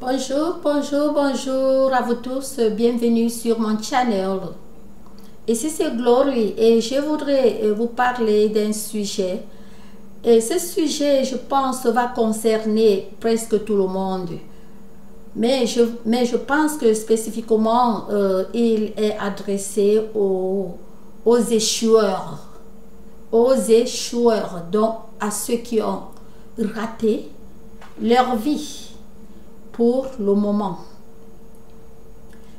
Bonjour, bonjour, bonjour à vous tous, bienvenue sur mon channel. Ici c'est Glory et je voudrais vous parler d'un sujet. Et ce sujet, je pense, va concerner presque tout le monde. Mais je pense que spécifiquement, il est adressé aux échoueurs. Aux échoueurs, donc à ceux qui ont raté leur vie pour le moment.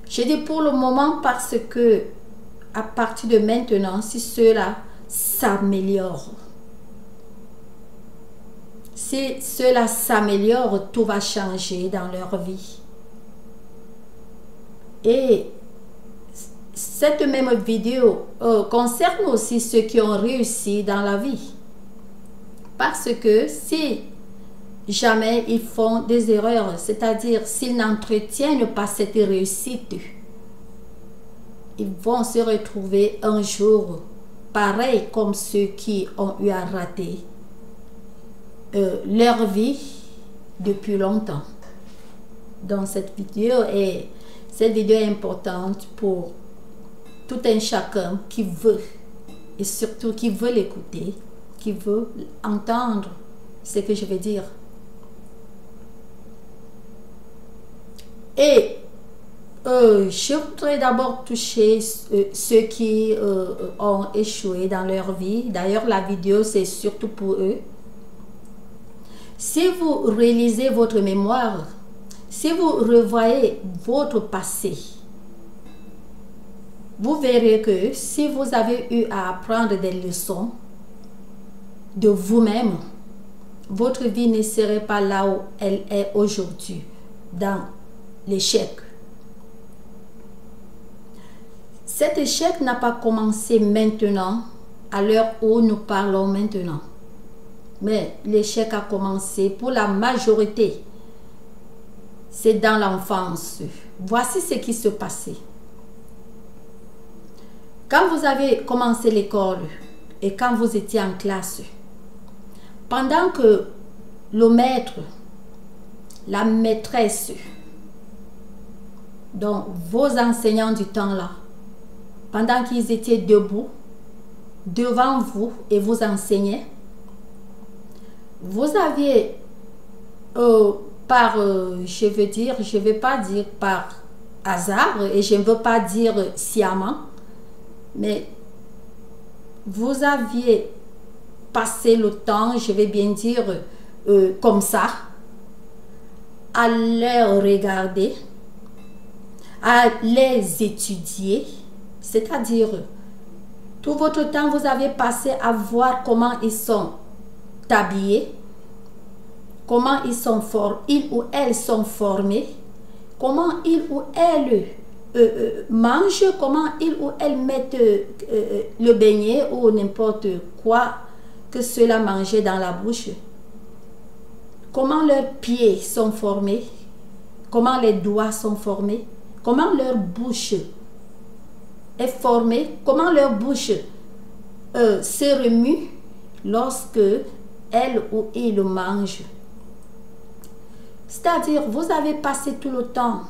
Je dis pour le moment parce que à partir de maintenant, si cela s'améliore, si cela s'améliore, tout va changer dans leur vie. Et cette même vidéo concerne aussi ceux qui ont réussi dans la vie. Parce que si jamais ils font des erreurs, c'est-à-dire s'ils n'entretiennent pas cette réussite, ils vont se retrouver un jour pareil comme ceux qui ont eu à rater leur vie depuis longtemps. Donc cette vidéo est importante pour tout un chacun qui veut, et surtout qui veut l'écouter, qui veut entendre ce que je vais dire. Et je voudrais d'abord toucher ceux qui ont échoué dans leur vie. D'ailleurs, la vidéo, c'est surtout pour eux. Si vous réalisez votre mémoire, si vous revoyez votre passé, vous verrez que si vous avez eu à apprendre des leçons de vous-même, votre vie ne serait pas là où elle est aujourd'hui, dans l'échec. Cet échec n'a pas commencé maintenant, à l'heure où nous parlons maintenant. Mais l'échec a commencé pour la majorité. C'est dans l'enfance. Voici ce qui se passait. Quand vous avez commencé l'école et quand vous étiez en classe, pendant que le maître, la maîtresse, donc vos enseignants du temps-là, pendant qu'ils étaient debout devant vous et vous enseignaient, vous aviez je ne vais pas dire par hasard et je ne veux pas dire sciemment, mais vous aviez passé le temps, je vais bien dire comme ça, à les regarder, à les étudier, c'est-à-dire tout votre temps vous avez passé à voir comment ils sont habillés, comment ils ou elles sont formés, comment ils ou elles mangent, comment ils ou elles mettent le beignet ou n'importe quoi que cela mangeait dans la bouche, comment leurs pieds sont formés, comment les doigts sont formés, comment leur bouche est formée, comment leur bouche se remue lorsque elle ou il mange. C'est-à-dire, vous avez passé tout le temps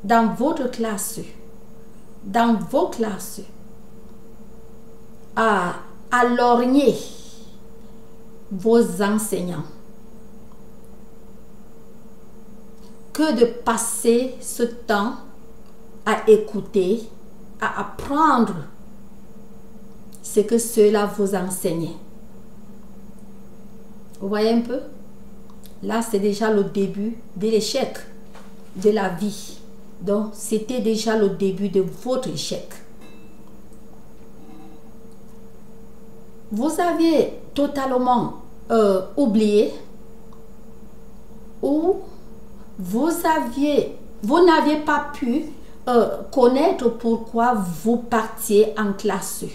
dans votre classe, dans vos classes, à lorgner vos enseignants, que de passer ce temps à écouter, à apprendre ce que cela vous enseignait. Vous voyez un peu? Là, c'est déjà le début de l'échec de la vie. Donc, c'était déjà le début de votre échec. Vous avez totalement oublié ou vous n'aviez pas pu connaître pourquoi vous partiez en classe.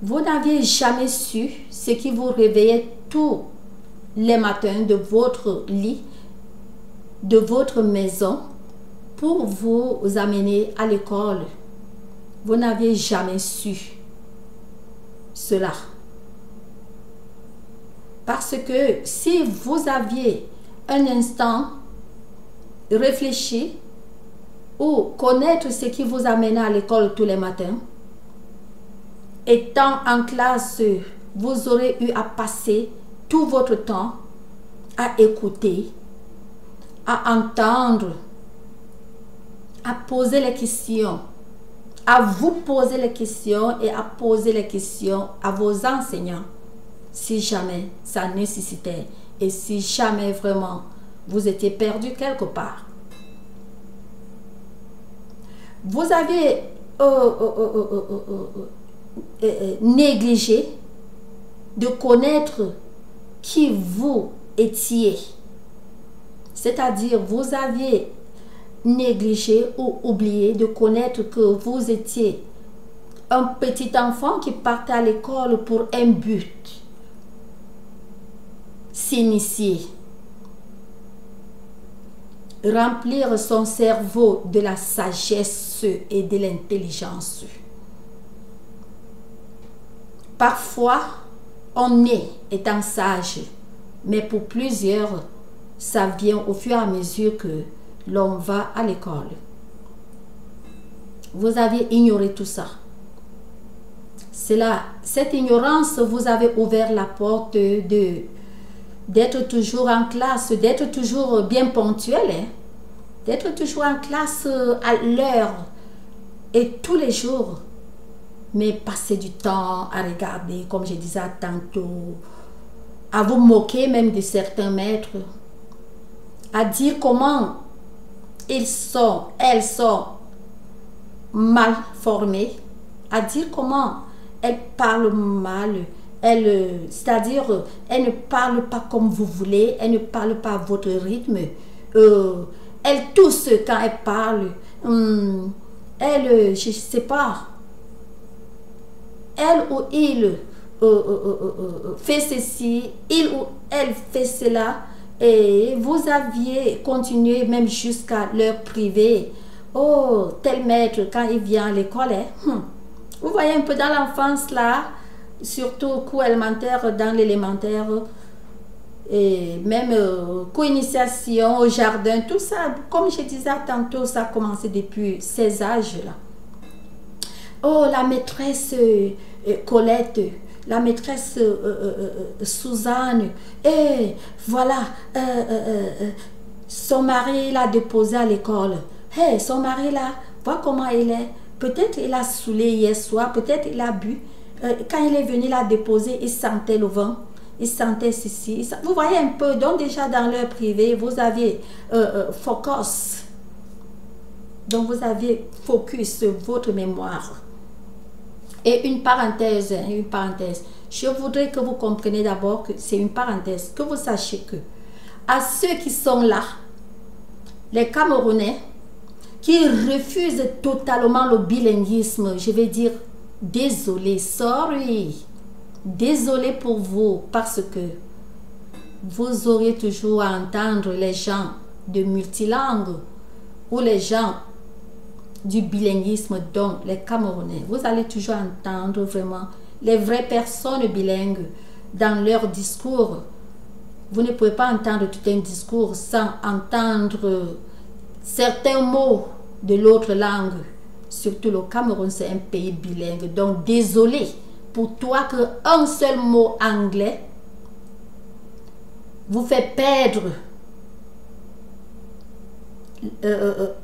Vous n'aviez jamais su ce qui vous réveillait tous les matins de votre lit, de votre maison, pour vous amener à l'école. Vous n'aviez jamais su cela. Parce que si vous aviez un instant, réfléchir ou connaître ce qui vous amène à l'école tous les matins. Étant en classe, vous aurez eu à passer tout votre temps à écouter, à entendre, à poser les questions, à vous poser les questions et à poser les questions à vos enseignants si jamais ça nécessitait et si jamais vraiment vous étiez perdu quelque part. Vous avez négligé de connaître qui vous étiez. C'est-à-dire, vous aviez négligé ou oublié de connaître que vous étiez un petit enfant qui partait à l'école pour un but, s'initier, remplir son cerveau de la sagesse et de l'intelligence. Parfois, on est étant sage, mais pour plusieurs, ça vient au fur et à mesure que l'on va à l'école. Vous avez ignoré tout ça. Cette ignorance vous avez ouvert la porte d'être toujours en classe, d'être toujours bien ponctuel, hein? D'être toujours en classe à l'heure et tous les jours. Mais passer du temps à regarder, comme je disais tantôt, à vous moquer même de certains maîtres, à dire comment elles sont mal formées, à dire comment elles parlent mal, c'est-à-dire elles ne parlent pas comme vous voulez, elles ne parlent pas à votre rythme, elles toussent quand elles parlent, elles, je ne sais pas, elle ou il fait ceci, il ou elle fait cela, et vous aviez continué même jusqu'à l'heure privée. Oh, tel maître, quand il vient à l'école, vous voyez un peu dans l'enfance là, surtout au cours élémentaire, dans l'élémentaire, et même co-initiation au jardin, tout ça, comme je disais tantôt, ça a commencé depuis ces âges-là. Oh, la maîtresse Colette, la maîtresse Suzanne, et voilà, son mari l'a déposé à l'école. Hey, son mari là, vois comment il est. Peut-être il a saoulé hier soir, peut-être il a bu. Quand il est venu la déposer, il sentait le vent, il sentait ceci. Vous voyez un peu, donc déjà dans l'heure privée, vous aviez focus. Donc vous aviez focus sur votre mémoire. Et une parenthèse, je voudrais que vous compreniez d'abord que c'est une parenthèse, que vous sachiez que à ceux qui sont là, les Camerounais, qui refusent totalement le bilinguisme, je vais dire désolé, sorry, désolé pour vous, parce que vous aurez toujours à entendre les gens de multilangue ou les gens du bilinguisme, dont les Camerounais. Vous allez toujours entendre vraiment les vraies personnes bilingues dans leur discours. Vous ne pouvez pas entendre tout un discours sans entendre certains mots de l'autre langue. Surtout le Cameroun, c'est un pays bilingue. Donc, désolé pour toi qu'un seul mot anglais vous fait perdre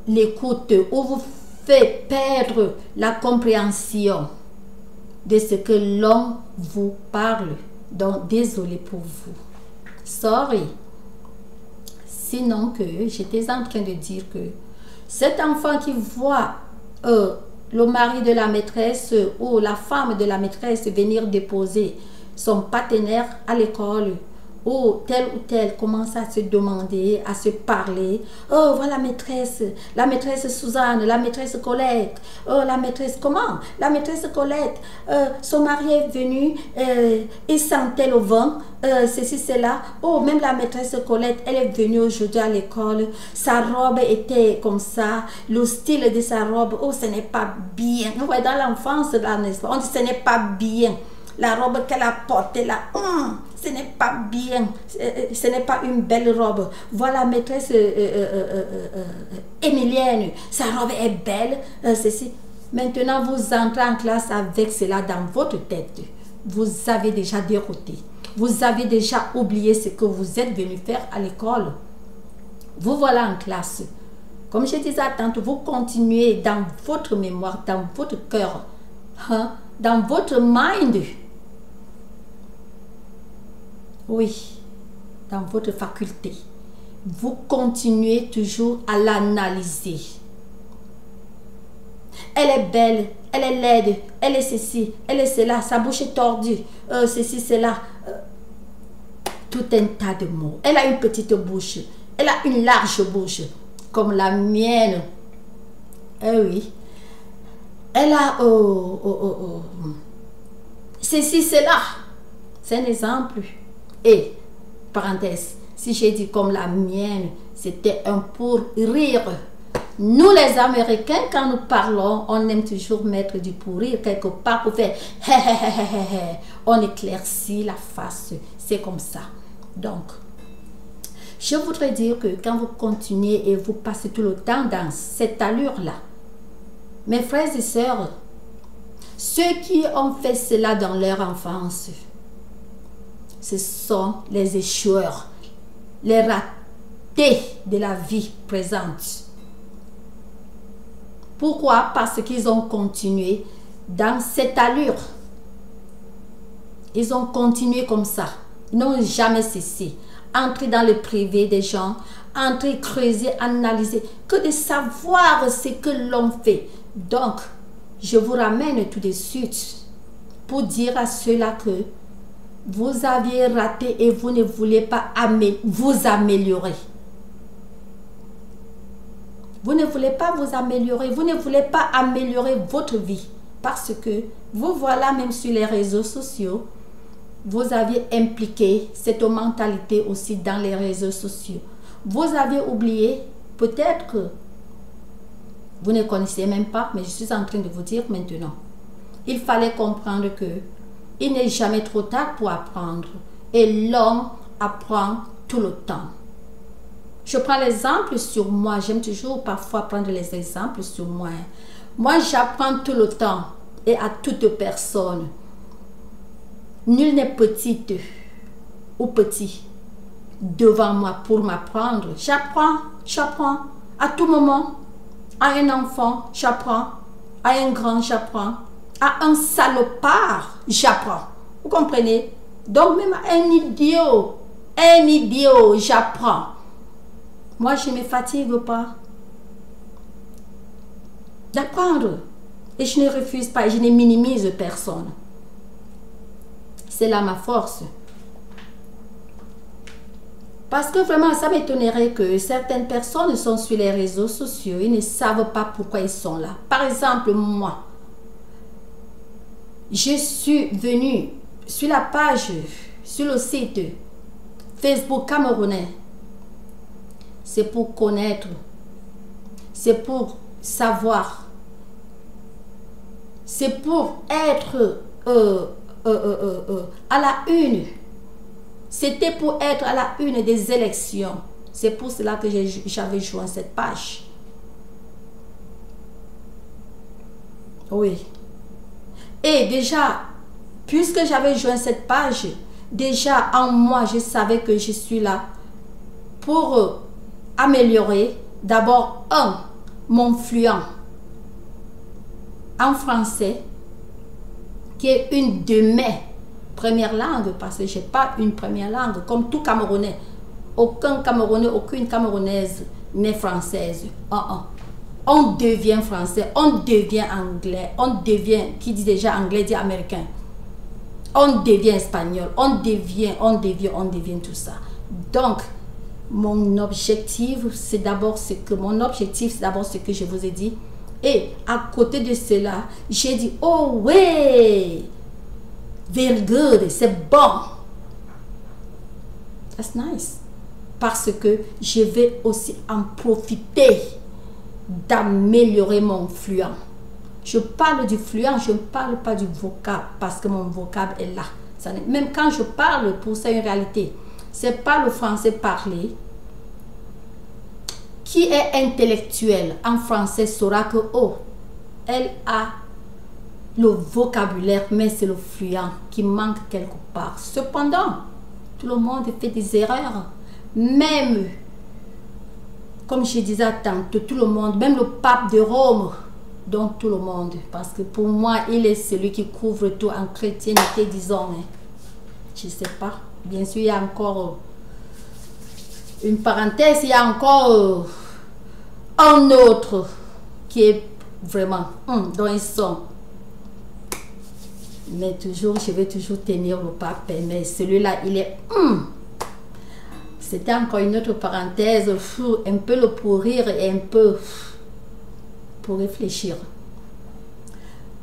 l'écoute ou vous fait perdre la compréhension de ce que l'on vous parle. Donc, désolé pour vous. Sorry. Sinon que j'étais en train de dire que cet enfant qui voit le mari de la maîtresse ou la femme de la maîtresse venir déposer son partenaire à l'école, ou tel commence à se demander, à se parler. Oh, voilà la maîtresse Suzanne, la maîtresse Colette. Oh, la maîtresse comment? La maîtresse Colette, son mari est venu, il sentait le vent, ceci, cela. Oh, même la maîtresse Colette, elle est venue aujourd'hui à l'école. Sa robe était comme ça, le style de sa robe, oh, ce n'est pas bien. Vous voyez, dans l'enfance, là, n'est-ce pas? On dit ce n'est pas bien. La robe qu'elle a portée là, ce n'est pas bien, ce n'est pas une belle robe. Voilà, maîtresse Émilienne, sa robe est belle, ceci. Maintenant, vous entrez en classe avec cela dans votre tête. Vous avez déjà dérouté. Vous avez déjà oublié ce que vous êtes venu faire à l'école. Vous voilà en classe. Comme je disais tantôt, vous continuez dans votre mémoire, dans votre cœur, hein, dans votre mind. Oui, dans votre faculté. Vous continuez toujours à l'analyser. Elle est belle, elle est laide, elle est ceci, elle est cela, sa bouche est tordue, ceci, cela. Tout un tas de mots. Elle a une petite bouche, elle a une large bouche, comme la mienne. Eh oui. Elle a ceci, cela. C'est un exemple. Et, parenthèse, si j'ai dit comme la mienne, c'était un pour rire. Nous les Américains, quand nous parlons, on aime toujours mettre du pour rire quelque part pour faire hé hé hé hé hé. On éclaircit la face. C'est comme ça. Donc, je voudrais dire que quand vous continuez et vous passez tout le temps dans cette allure-là, mes frères et sœurs, ceux qui ont fait cela dans leur enfance, ce sont les échoueurs, les ratés de la vie présente. Pourquoi? Parce qu'ils ont continué dans cette allure. Ils ont continué comme ça. Ils n'ont jamais cessé. Entrer dans le privé des gens, entrer, creuser, analyser, que de savoir ce que l'on fait. Donc, je vous ramène tout de suite pour dire à ceux-là que vous aviez raté et vous ne voulez pas vous améliorer. Vous ne voulez pas vous améliorer, vous ne voulez pas améliorer votre vie parce que vous voilà même sur les réseaux sociaux, vous aviez impliqué cette mentalité aussi dans les réseaux sociaux. Vous avez oublié, peut-être que vous ne connaissez même pas, mais je suis en train de vous dire maintenant. Il fallait comprendre que il n'est jamais trop tard pour apprendre et l'homme apprend tout le temps. Je prends l'exemple sur moi. J'aime toujours parfois prendre les exemples sur moi. Moi, j'apprends tout le temps et à toute personne. Nul n'est petite ou petit devant moi pour m'apprendre. J'apprends à tout moment. À un enfant, j'apprends. À un grand, j'apprends. À un salopard, j'apprends. Vous comprenez? Donc même à un idiot, j'apprends. Moi, je ne me fatigue pas d'apprendre. Et je ne refuse pas, je ne minimise personne. C'est là ma force. Parce que vraiment, ça m'étonnerait que certaines personnes sont sur les réseaux sociaux. Ils ne savent pas pourquoi ils sont là. Par exemple, moi, je suis venue sur la page, sur le site Facebook camerounais. C'est pour connaître, c'est pour savoir, c'est pour être à la une. C'était pour être à la une des élections. C'est pour cela que j'avais joint cette page. Oui. Et déjà, puisque j'avais joint cette page, déjà en moi, je savais que je suis là pour améliorer d'abord mon fluent en français qui est une de mes premières langues parce que je n'ai pas une première langue comme tout Camerounais. Aucun Camerounais, aucune Camerounaise n'est française. On devient français, on devient anglais, on devient, qui dit déjà anglais dit américain. On devient espagnol, on devient tout ça. Donc, mon objectif, c'est d'abord ce que je vous ai dit. Et à côté de cela, j'ai dit, oh ouais, very good, c'est bon. That's nice. Parce que je vais aussi en profiter d'améliorer mon fluent. Je parle du fluent, je ne parle pas du vocable parce que mon vocable est là. Même quand je parle, pour ça, une réalité. C'est pas le français parlé. Qui est intellectuel en français saura que, oh, elle a le vocabulaire, mais c'est le fluent qui manque quelque part. Cependant, tout le monde fait des erreurs. Même, comme je disais tantôt, tout le monde, même le pape de Rome, donc tout le monde. Parce que pour moi, il est celui qui couvre tout en chrétienté, disons. Hein. Je ne sais pas. Bien sûr, il y a encore une parenthèse, il y a encore un autre qui est vraiment dont ils sont. Mais toujours, je vais toujours tenir le pape. Mais celui-là, il est... C'était encore une autre parenthèse, un peu le pour rire et un peu pour réfléchir.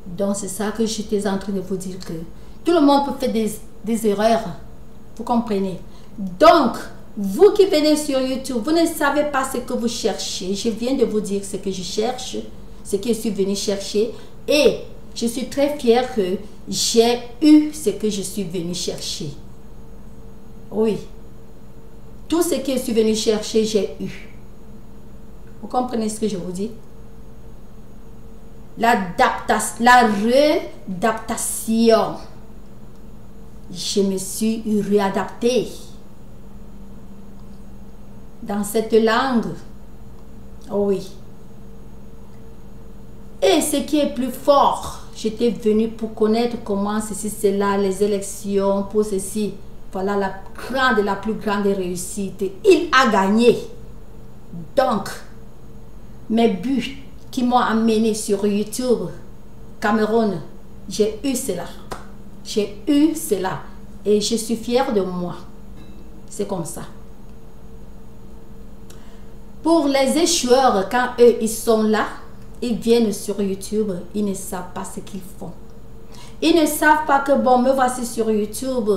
Donc, c'est ça que j'étais en train de vous dire, que tout le monde peut faire des erreurs. Vous comprenez? Donc, vous qui venez sur YouTube, vous ne savez pas ce que vous cherchez. Je viens de vous dire ce que je cherche, ce que je suis venu chercher. Et je suis très fière que j'ai eu ce que je suis venu chercher. Oui. Tout ce que je suis venu chercher, j'ai eu. Vous comprenez ce que je vous dis? La réadaptation. Je me suis réadaptée dans cette langue. Oh oui. Et ce qui est plus fort, j'étais venue pour connaître comment ceci, cela, les élections, pour ceci. Voilà la plus grande réussite. Il a gagné. Donc, mes buts qui m'ont amené sur YouTube, Cameroun, j'ai eu cela. J'ai eu cela. Et je suis fière de moi. C'est comme ça. Pour les échoueurs, quand eux, ils sont là, ils viennent sur YouTube, ils ne savent pas ce qu'ils font. Ils ne savent pas que, bon, me voici sur YouTube.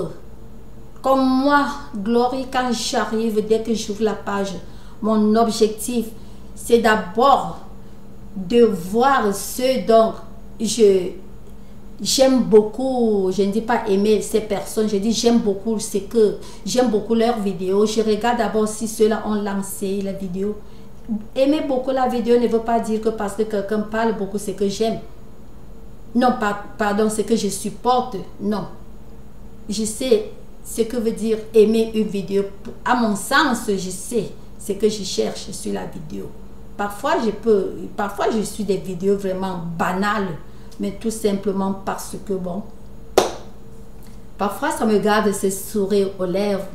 Comme moi, Glory, quand j'arrive, dès que j'ouvre la page, mon objectif, c'est d'abord de voir ceux dont j'aime beaucoup. Je ne dis pas aimer ces personnes, je dis j'aime beaucoup j'aime beaucoup leurs vidéos. Je regarde d'abord si ceux-là ont lancé la vidéo. Aimer beaucoup la vidéo ne veut pas dire que parce que quelqu'un parle beaucoup, c'est que j'aime. Non, pardon, c'est que je supporte. Non. Je sais ce que veut dire aimer une vidéo. À mon sens, je sais ce que je cherche sur la vidéo. Parfois, je suis des vidéos vraiment banales, mais tout simplement parce que, bon, parfois, ça me garde ce sourire aux lèvres.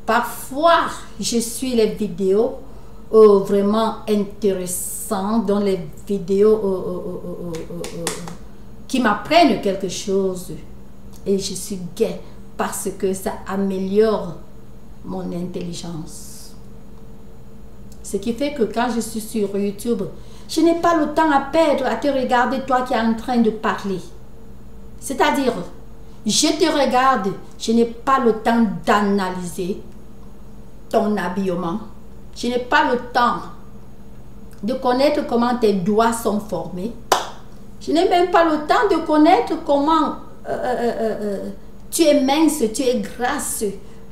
Parfois, je suis les vidéos vraiment intéressantes, dans les vidéos qui m'apprennent quelque chose. Et je suis gaie parce que ça améliore mon intelligence. Ce qui fait que quand je suis sur YouTube, je n'ai pas le temps à perdre à te regarder toi qui es en train de parler. C'est-à-dire, je te regarde, je n'ai pas le temps d'analyser ton habillement. Je n'ai pas le temps de connaître comment tes doigts sont formés. Je n'ai même pas le temps de connaître comment tu es mince, tu es grasse,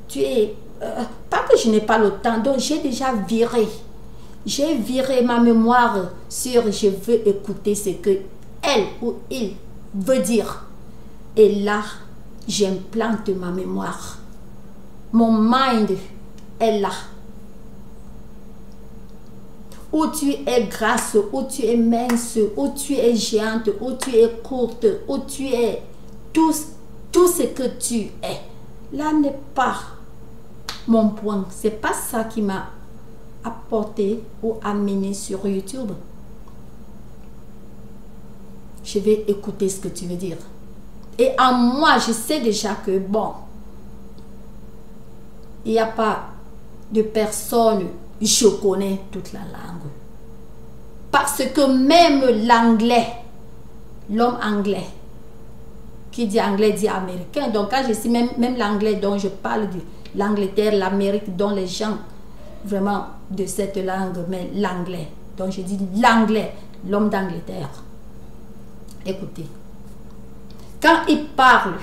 tu es... pas que je n'ai pas le temps, donc j'ai déjà viré. J'ai viré ma mémoire sur je veux écouter ce que elle ou il veut dire. Et là, j'implante ma mémoire. Mon mind est là. Où tu es grasse, où tu es mince, où tu es géante, où tu es courte, où tu es tout ce que tu es. Là n'est pas mon point. C'est pas ça qui m'a apporté ou amené sur YouTube. Je vais écouter ce que tu veux dire. Et en moi, je sais déjà que, bon, il n'y a pas de personne, je connais toute la langue. Parce que même l'anglais, l'homme anglais, qui dit anglais dit américain. Donc quand je dis même l'anglais dont je parle, de l'Angleterre, l'Amérique, dont les gens vraiment de cette langue, mais l'anglais. Donc je dis l'anglais, l'homme d'Angleterre. Écoutez, quand il parle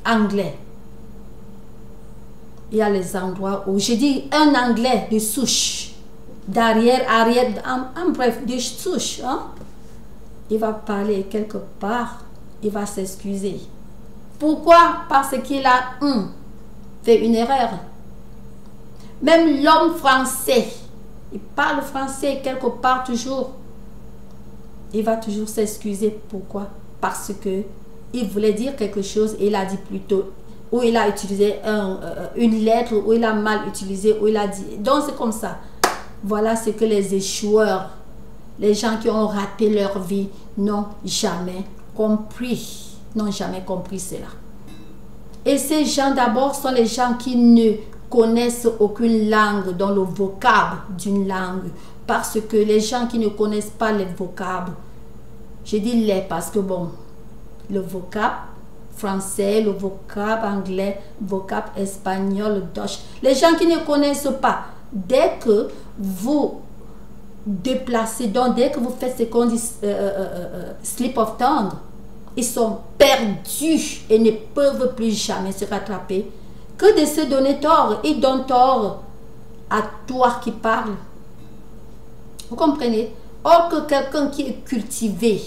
anglais. Il y a les endroits où, je dis un anglais de souche, d'arrière, en bref, de souche. Hein? Il va parler quelque part, il va s'excuser. Pourquoi? Parce qu'il a fait une erreur. Même l'homme français, il parle français quelque part toujours. Il va toujours s'excuser. Pourquoi? Parce que il voulait dire quelque chose et il a dit plutôt, ou il a utilisé une lettre, ou il a mal utilisé, ou il a dit. Donc c'est comme ça. Voilà ce que les échoueurs, les gens qui ont raté leur vie, n'ont jamais compris. N'ont jamais compris cela. Et ces gens d'abord sont les gens qui ne connaissent aucune langue dans le vocable d'une langue. Parce que les gens qui ne connaissent pas les vocables, je dis les parce que bon, le vocable français, le vocable anglais, le vocable espagnol, le Dutch, les gens qui ne connaissent pas, dès que vous déplacez, donc dès que vous faites ce qu'on dit slip of tongue, ils sont perdus et ne peuvent plus jamais se rattraper. Que de se donner tort, ils donnent tort à toi qui parle. Vous comprenez? Or que quelqu'un qui est cultivé,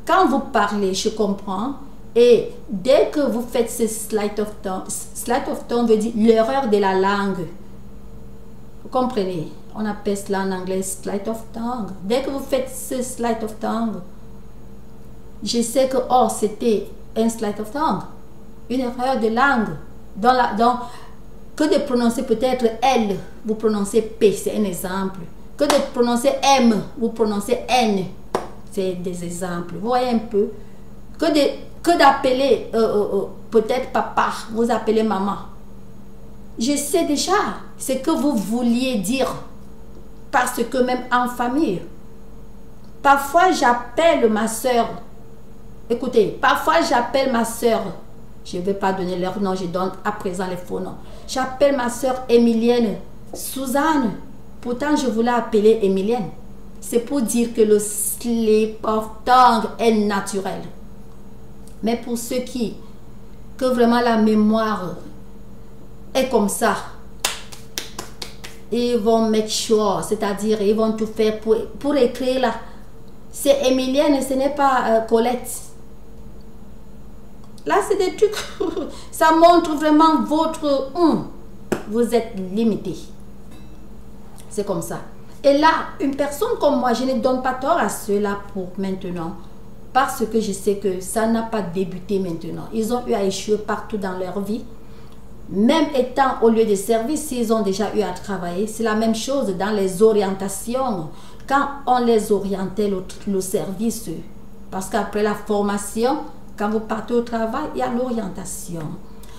quand vous parlez, je comprends, et dès que vous faites ce slide of tongue veut dire l'erreur de la langue. Vous comprenez? On appelle cela en anglais slide of tongue. Dès que vous faites ce slide of tongue, je sais que, oh, c'était un slide of tongue, une erreur de langue. Que de prononcer peut-être L, vous prononcez P, c'est un exemple. Que de prononcer M, vous prononcez N, c'est des exemples. Vous voyez un peu. Que d'appeler peut-être papa, vous appelez maman. Je sais déjà ce que vous vouliez dire. Parce que même en famille, parfois j'appelle ma soeur. Écoutez, parfois j'appelle ma soeur. Je ne vais pas donner leur nom, je donne à présent les faux noms. J'appelle ma soeur Emilienne, Suzanne. Pourtant, je voulais appeler Emilienne. C'est pour dire que le slip of tongue est naturel. Mais pour ceux que vraiment la mémoire est comme ça, ils vont make sure, c'est-à-dire ils vont tout faire pour écrire là. C'est Emilienne, ce n'est pas Colette. Là, c'est des trucs, ça montre vraiment votre... vous êtes limité. C'est comme ça. Et là, une personne comme moi, je ne donne pas tort à ceux-là pour maintenant. Parce que je sais que ça n'a pas débuté maintenant. Ils ont eu à échouer partout dans leur vie. Même étant au lieu de service, s'ils ont déjà eu à travailler, c'est la même chose dans les orientations. Quand on les orientait le service, parce qu'après la formation, quand vous partez au travail, il y a l'orientation.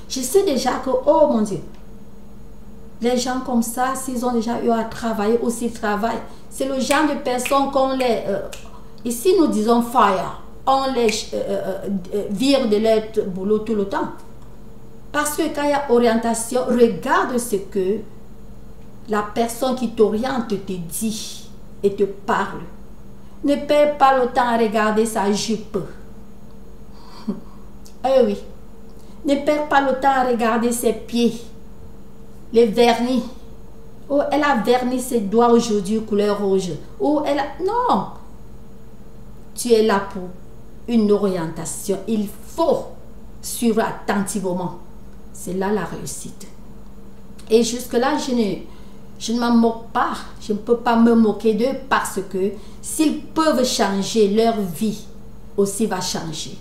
Je sais déjà que, oh mon Dieu, les gens comme ça, s'ils ont déjà eu à travailler ou s'ils travaillent, c'est le genre de personnes qu'on les... ici, nous disons fire. On les vire de leur boulot tout le temps. Parce que quand il y a orientation, regarde ce que la personne qui t'oriente te dit et te parle. Ne perds pas le temps à regarder sa jupe. Eh oui. Ne perds pas le temps à regarder ses pieds. Les vernis. Oh, elle a verni ses doigts aujourd'hui couleur rouge. Oh, elle a... Non. Tu es là pour une orientation. Il faut suivre attentivement. C'est là la réussite. Et jusque-là, je ne m'en moque pas. Je ne peux pas me moquer d'eux parce que s'ils peuvent changer, leur vie aussi va changer.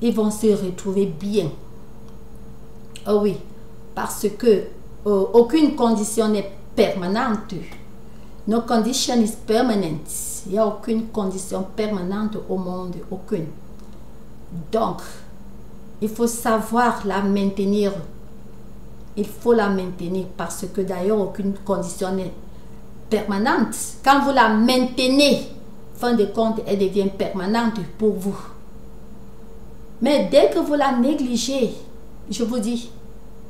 Ils vont se retrouver bien. Oh oui, parce que aucune condition n'est permanente. No condition is permanent. Il n'y a aucune condition permanente au monde, aucune. Donc, il faut savoir la maintenir. Il faut la maintenir parce que d'ailleurs, aucune condition n'est permanente. Quand vous la maintenez, fin de compte, elle devient permanente pour vous. Mais dès que vous la négligez, je vous dis,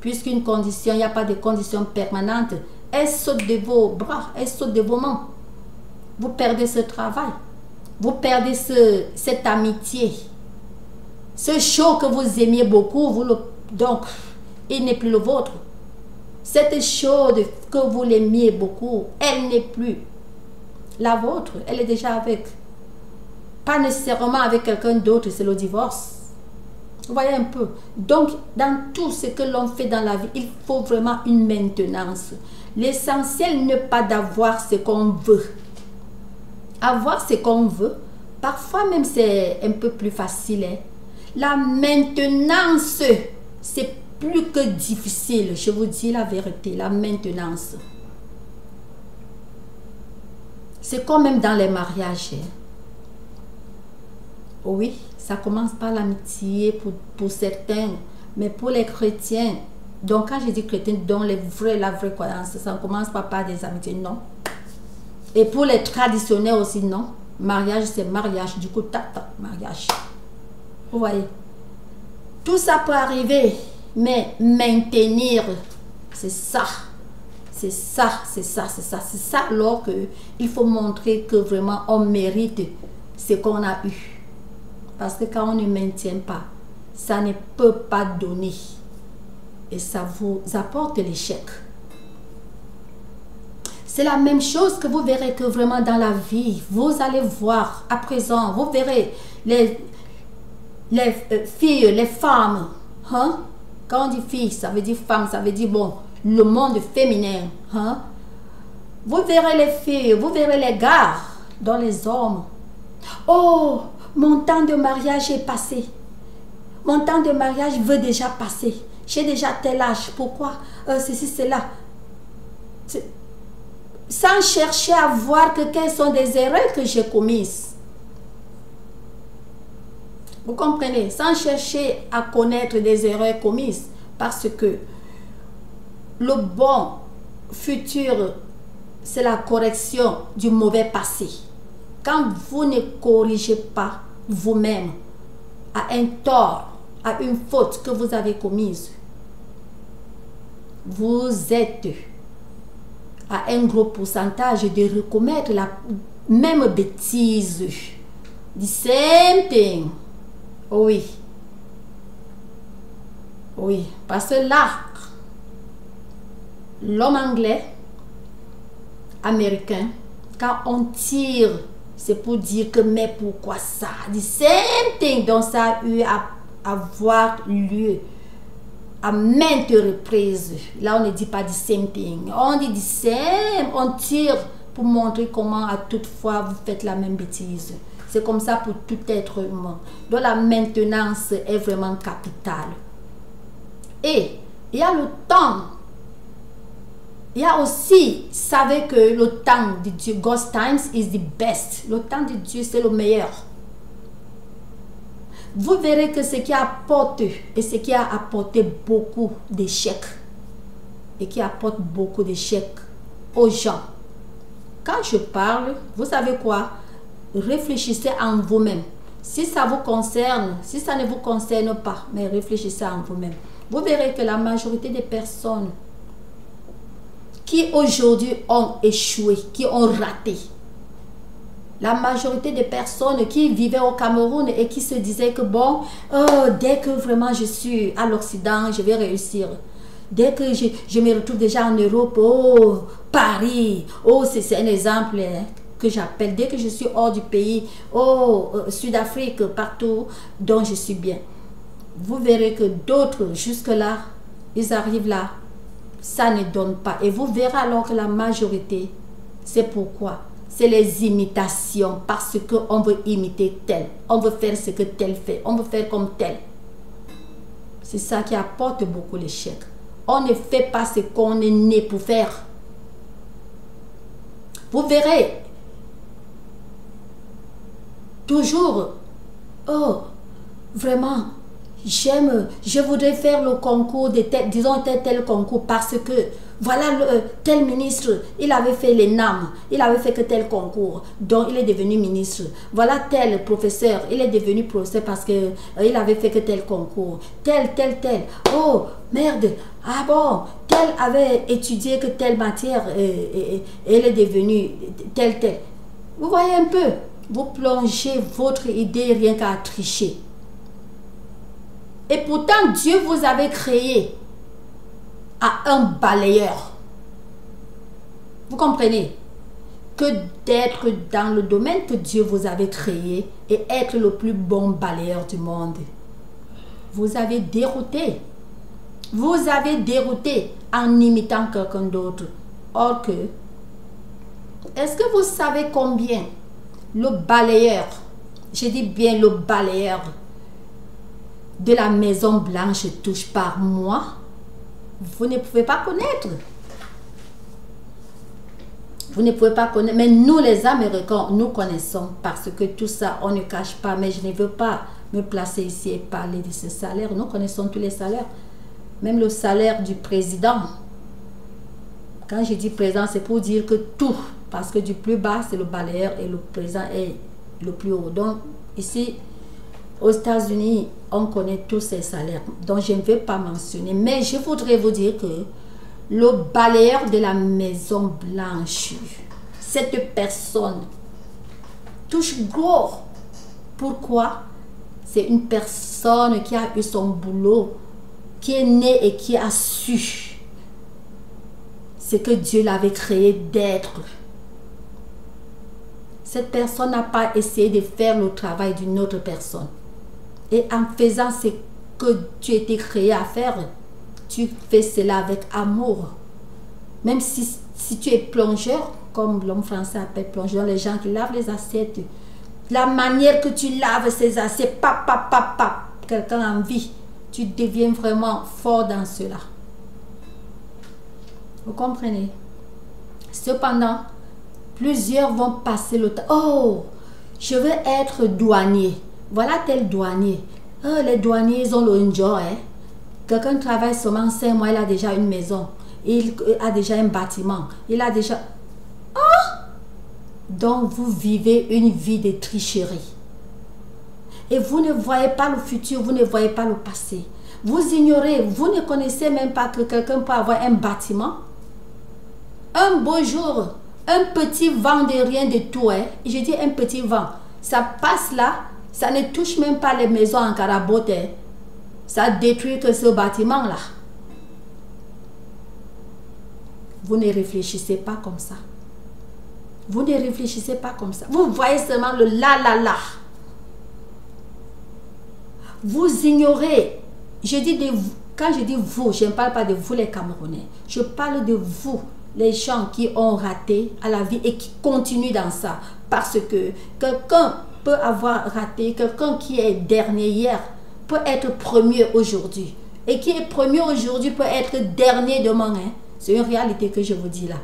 puisqu'une condition, il n'y a pas de condition permanente, elle saute de vos bras, elle saute de vos mains. Vous perdez ce travail. Vous perdez cette amitié. Ce show que vous aimiez beaucoup, donc, il n'est plus le vôtre. Cette chose que vous l'aimiez beaucoup, elle n'est plus la vôtre. Elle est déjà avec. Pas nécessairement avec quelqu'un d'autre, c'est le divorce. Vous voyez un peu. Donc, dans tout ce que l'on fait dans la vie, il faut vraiment une maintenance. L'essentiel n'est pas d'avoir ce qu'on veut. Avoir ce qu'on veut, parfois même c'est un peu plus facile. Hein? La maintenance, c'est plus que difficile. Je vous dis la vérité, la maintenance. C'est comme même dans les mariages. Hein? Oui, ça commence par l'amitié pour certains, mais pour les chrétiens, donc quand je dis chrétiens, donc la vraie croyance, ça ne commence pas par des amitiés, non. Et pour les traditionnels aussi, non. Mariage, c'est mariage, du coup, mariage. Vous voyez, tout ça peut arriver, mais maintenir, c'est ça. C'est ça, c'est ça, c'est ça. C'est ça alors qu'il faut montrer que vraiment on mérite ce qu'on a eu. Parce que quand on ne maintient pas, ça ne peut pas donner. Et ça vous apporte l'échec. C'est la même chose que vous verrez que vraiment dans la vie, vous allez voir à présent, vous verrez les filles, les femmes. Hein? Quand on dit filles, ça veut dire femme, ça veut dire bon, le monde féminin. Hein? Vous verrez les filles, vous verrez les gars dans les hommes. Oh! Mon temps de mariage est passé. Mon temps de mariage veut déjà passer. J'ai déjà tel âge. Pourquoi ceci, cela. Sans chercher à voir quelles sont des erreurs que j'ai commises. Vous comprenez? Sans chercher à connaître des erreurs commises. Parce que le bon futur, c'est la correction du mauvais passé. Quand vous ne corrigez pas vous-même à un tort, à une faute que vous avez commise, vous êtes à un gros pourcentage de recommettre la même bêtise. The same thing. Oui. Oui, parce que là, l'homme anglais, américain, quand on tire, c'est pour dire que mais pourquoi ça? The same thing. Donc ça a eu à avoir lieu à maintes reprises. Là on ne dit pas the same thing. On dit the same. On tire pour montrer comment à toute fois vous faites la même bêtise. C'est comme ça pour tout être humain. Donc la maintenance est vraiment capitale. Et il y a le temps. Il y a aussi, savez que le temps de Dieu, God's time is the best. Le temps de Dieu, c'est le meilleur. Vous verrez que ce qui apporte et ce qui a apporté beaucoup d'échecs et qui apporte beaucoup d'échecs aux gens. Quand je parle, vous savez quoi? Réfléchissez en vous-même. Si ça vous concerne, si ça ne vous concerne pas, mais réfléchissez en vous-même. Vous verrez que la majorité des personnes qui aujourd'hui ont échoué, qui ont raté. La majorité des personnes qui vivaient au Cameroun et qui se disaient que bon, dès que vraiment je suis à l'Occident, je vais réussir. Dès que je me retrouve déjà en Europe, oh, Paris, oh, c'est un exemple que j'appelle. Dès que je suis hors du pays, oh, Sud-Afrique, partout, donc je suis bien. Vous verrez que d'autres, jusque-là, ils arrivent là. Ça ne donne pas. Et vous verrez alors que la majorité, c'est pourquoi? C'est les imitations. Parce qu'on veut imiter tel. On veut faire ce que tel fait. On veut faire comme tel. C'est ça qui apporte beaucoup l'échec. On ne fait pas ce qu'on est né pour faire. Vous verrez. Toujours. Oh, vraiment. Je voudrais faire le concours de tel, disons tel concours parce que voilà tel ministre, il avait fait les NAM, il avait fait que tel concours, donc il est devenu ministre. Voilà tel professeur, il est devenu professeur parce que il avait fait que tel concours. Tel. Oh merde, ah bon, tel avait étudié que telle matière et il est devenu tel. Vous voyez un peu, vous plongez votre idée rien qu'à tricher. Et pourtant, Dieu vous avait créé à un balayeur. Vous comprenez? Que d'être dans le domaine que Dieu vous avait créé et être le plus bon balayeur du monde. Vous avez dérouté. Vous avez dérouté en imitant quelqu'un d'autre. Or que, est-ce que vous savez combien le balayeur, je dis bien le balayeur de la Maison Blanche touche par mois? Vous ne pouvez pas connaître. Vous ne pouvez pas connaître. Mais nous, les Américains, nous connaissons parce que tout ça, on ne cache pas. Mais je ne veux pas me placer ici et parler de ce salaire. Nous connaissons tous les salaires. Même le salaire du président. Quand je dis président, c'est pour dire que tout. Parce que du plus bas, c'est le balayeur et le président est le plus haut. Donc, ici, aux États-Unis, on connaît tous ces salaires. Donc, je ne vais pas mentionner. Mais je voudrais vous dire que le balayeur de la Maison Blanche, cette personne touche gros. Pourquoi? C'est une personne qui a eu son boulot, qui est née et qui a su ce que Dieu l'avait créé d'être. Cette personne n'a pas essayé de faire le travail d'une autre personne. Et en faisant ce que tu étais créé à faire, tu fais cela avec amour. Même si tu es plongeur, comme l'homme français appelle plongeur, les gens qui lavent les assiettes, la manière que tu laves ces assiettes, quelqu'un en vie, tu deviens vraiment fort dans cela. Vous comprenez? Cependant, plusieurs vont passer le temps. Oh, je veux être douanier. Voilà tel douanier. Oh, les douaniers, ils ont le enjoy. Quelqu'un travaille seulement 5 mois, il a déjà une maison. Il a déjà un bâtiment. Il a déjà... Oh! Donc, vous vivez une vie de tricherie. Et vous ne voyez pas le futur, vous ne voyez pas le passé. Vous ignorez, vous ne connaissez même pas que quelqu'un peut avoir un bâtiment. Un beau jour, un petit vent de rien de tout. Hein? Je dis un petit vent. Ça passe là, ça ne touche même pas les maisons en carabote. Hein? Ça détruit que ce bâtiment-là. Vous ne réfléchissez pas comme ça. Vous ne réfléchissez pas comme ça. Vous voyez seulement le la. Vous ignorez. Je dis de vous. Quand je dis vous, je ne parle pas de vous les Camerounais. Je parle de vous, les gens qui ont raté à la vie et qui continuent dans ça. Parce que quelqu'un peut avoir raté, quelqu'un qui est dernier hier peut être premier aujourd'hui. Et qui est premier aujourd'hui peut être dernier demain. Hein? C'est une réalité que je vous dis là.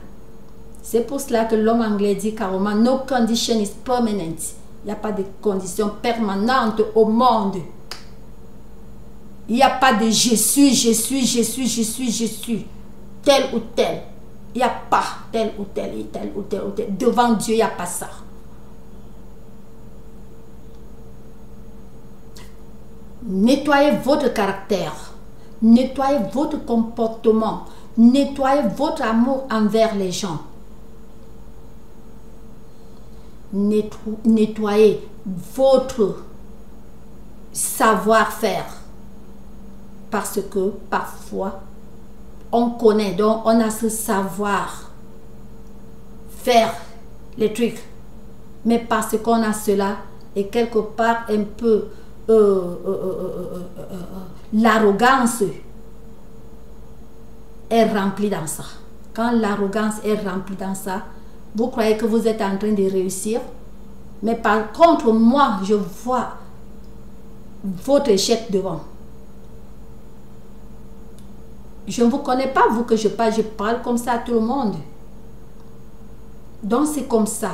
C'est pour cela que l'homme anglais dit carrément, no condition is permanent. Il n'y a pas de condition permanente au monde. Il n'y a pas de je suis, tel ou tel. Il n'y a pas tel ou tel. Devant Dieu, il n'y a pas ça. Nettoyez votre caractère. Nettoyez votre comportement. Nettoyez votre amour envers les gens. Nettoyez votre savoir-faire. Parce que parfois, on connaît, donc on a ce savoir faire les trucs. Mais parce qu'on a cela, et quelque part un peu l'arrogance est remplie dans ça. Quand l'arrogance est remplie dans ça, vous croyez que vous êtes en train de réussir. Mais par contre, moi, je vois votre échec devant. Je ne vous connais pas, vous, que je parle comme ça à tout le monde. Donc, c'est comme ça.